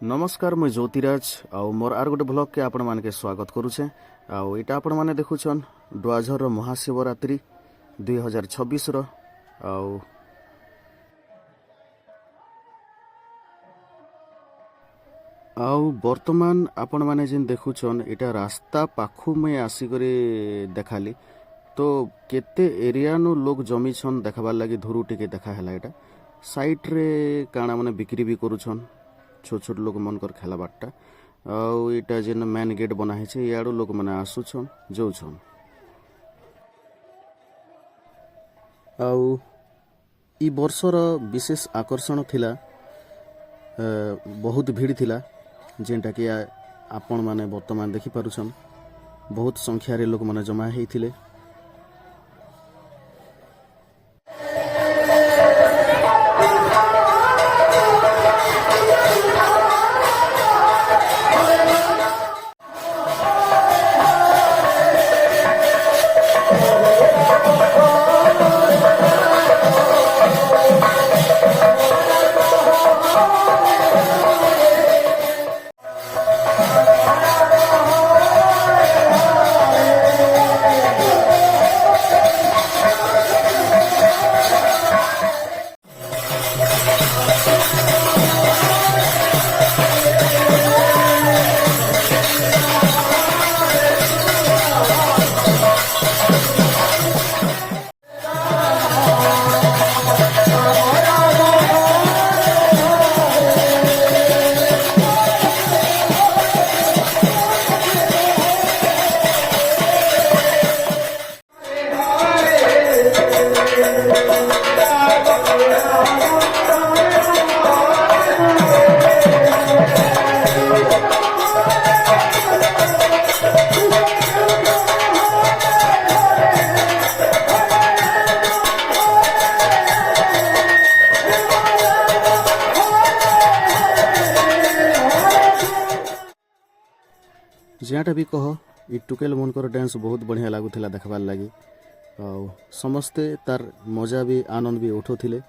नमस्कार मुझे ज्योतिराज आउ मोर आर गोटे ब्लॉग के आपण मान के स्वागत करुचे। आउ इटा आपण माने देखुछन डुआझर महाशिवरात्रि 2026 रो आउ वर्तमान आपण माने जिन देखुछन इटा रास्ता पाखु में आसिकरी देखाली तो केते एरिया नु लोग जमी छन देखबार लगी धुरु टिके देखा हैला। इटा साइड रे काना माने बिक्री भी करुछन छोट छोट लोग मन कर खेला बाटा आउ इटा जेन मेन गेट बना है याडू लोग मैंने आसुछन जाऊछन। आउ ई वर्षर विशेष आकर्षण थिला बहुत भीड़ थिला जेनटा कि आपण माने वर्तमान देखि पारुछन बहुत संख्या रे लोग माने जमा हेइथिले। जियाटा भी कह ई टुकेल मनकर डांस बहुत बढ़िया लगुला देखबार लगी और समस्ते तार मजा भी आनंद भी उठुथिले।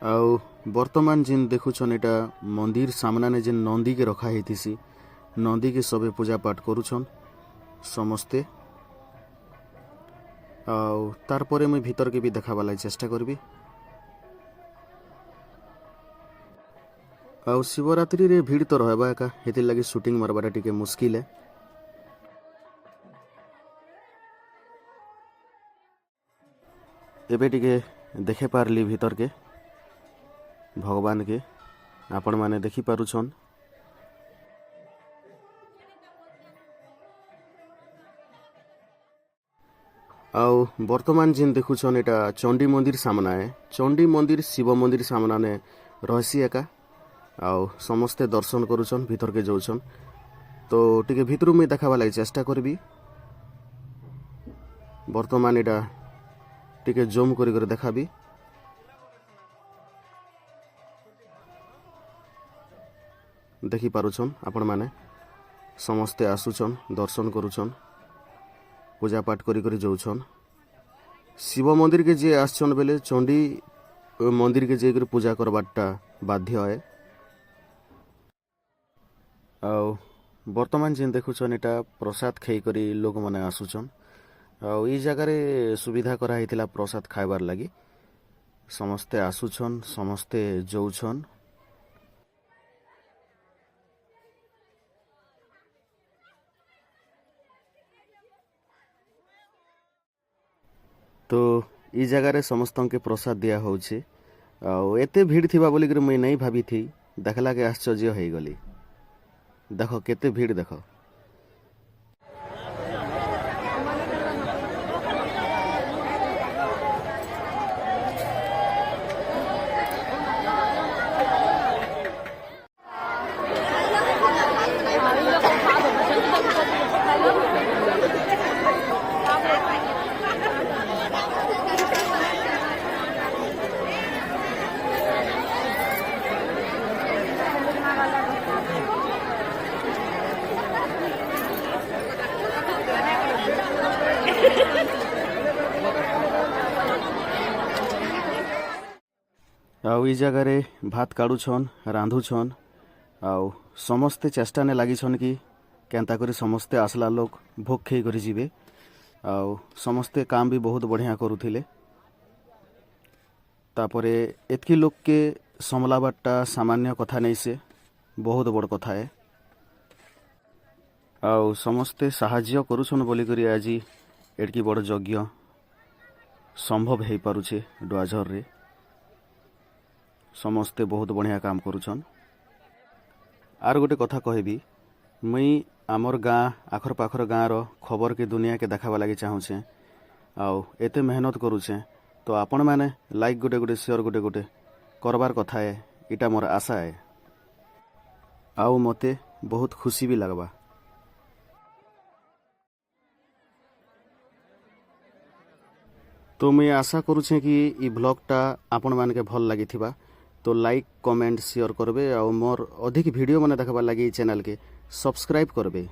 ଆଉ ବର୍ତ୍ତମାନ ଯେନ୍ ଦେଖୁଛନ୍ ଏଟା ମନ୍ଦିର ସାମ୍ନାନେ ଯେନ୍ ନନ୍ଦୀକେ ରଖା ହେଇଥିସି ନନ୍ଦୀକେ ସବେ ପୂଜା ପାଠ କରୁଛନ୍ ସମସ୍ତେ। ଆଉ ତାରପରେ ମୁଇଁ ଭିତରକେ ବି ଦେଖାବା ଲାଗି ଚେଷ୍ଟା କରିବି। ଆଉ ଶିବରାତ୍ରିରେ ଭିଡ଼ ତ ରହିବା ଏକା, ହେଥିର୍ ଲାଗି ସୁଟିଂ ମାରବାଟା ଟିକେ ମୁସ୍କିଲ है। ଏବେ ଟିକେ ଦେଖି ପାରଲି ଭିତରକେ भगवान के आपण माने देखी पारुछन। आउ वर्तमान जिन देखुछन एटा चंडी मंदिर सामना है। चंडी मंदिर शिव मंदिर सामना ने रहसी एका। आउ समस्ते दर्शन करुछन भीतर के जाउछन। तो टिके भीतरु में देखावा लागि चेष्टा करबी। वर्तमान एटा टिके जूम करी कर देखाबी। देखी पारुछन आपण माने समस्ते आसुछन दर्शन करुछन पूजा पाठ करी करी जाउछन। शिव मंदिर के जे आछन बेले चंडी मंदिर के जे पूजा करबाटा बाध्य है। आउ वर्तमान जेन देखुछन एटा प्रसाद खाई करी लोक माने आसुछन। आउ ई जगह रे सुविधा करा हितिला प्रसाद खाइबार लागि। समस्ते आसुछन समस्ते जाउछन। तो ई जगह रे समस्तों के प्रसाद दिया होउछे। आउ एते भीड़ थिबा बोली कर मुई नहीं भाबी थी, देखला के आश्चर्य होई गली। देखो केते भीड़ देखो। आउ ई जगह रे भात काढ़ुछन रांधुछन। आउ समस्ते चेष्टा ने लागिछन कि केंता करी समस्ते आसला लोग भोग खेई करी जीवे। आउ समस्ते काम भी बहुत बढ़िया करुथिले। तापरे एतकी लोग के समलाबाटा सामान्य कथा नहीं से बहुत बड़ कथा है। आउ समस्ते साहाଯ୍ୟ करुछन बोली करी आज एटकी बड़ यज्ञ संभव हो पारुछे डुआझर रे। समस्ते बहुत बढ़िया काम करुछन। आर गोटे कथा कहबी, मुई आमर गाँ आखर पाखर गाँ रो खबर के दुनिया के देखावा लगी चाहूछे। आउ एते मेहनत करुछे तो आपण माने लाइक गोटे गोटे शेयर गोटे गोटे करबार कथा है। इटा मोर आशा है। आउ मते बहुत खुशी भी लगबा। तो मैं आशा करुछे कि ई ब्लॉगटा आपण मान के भल लगी थिबा। तो लाइक कमेंट शेयर करबे। और मोर अधिक वीडियो माने देखबा लगी चैनल के सब्सक्राइब करबे।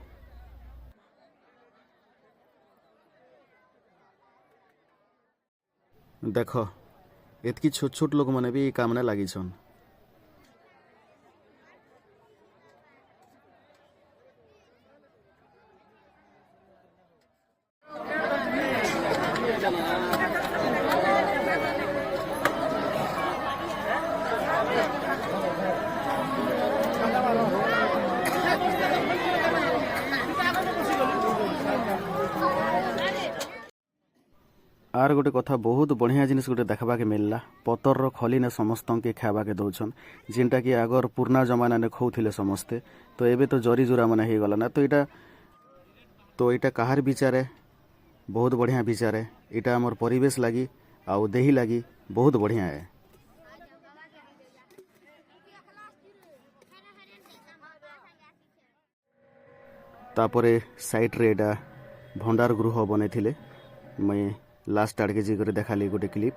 देखो एतकी छोट छोट लोग माने भी काम ने लगी छन। आर गोटे कथा बहुत बढ़िया जिनिस गोटे देखबाके मिलला पतर खली ने समस्त के खाबाके दौन जेनटा कि आगर पुराना जमाना ने खाऊले समस्ते तो एबे तो जरी जुरा मन हो गला ना तो यहाँ कहार विचार है बहुत बढ़िया विचार है यहाँ आमर परिवेश लगी आउ देही लगी बहुत बढ़िया है। तापरे साइट रे एटा भंडार गृह बने मुई लास्ट आड़के जी देखा गोटे क्लिप।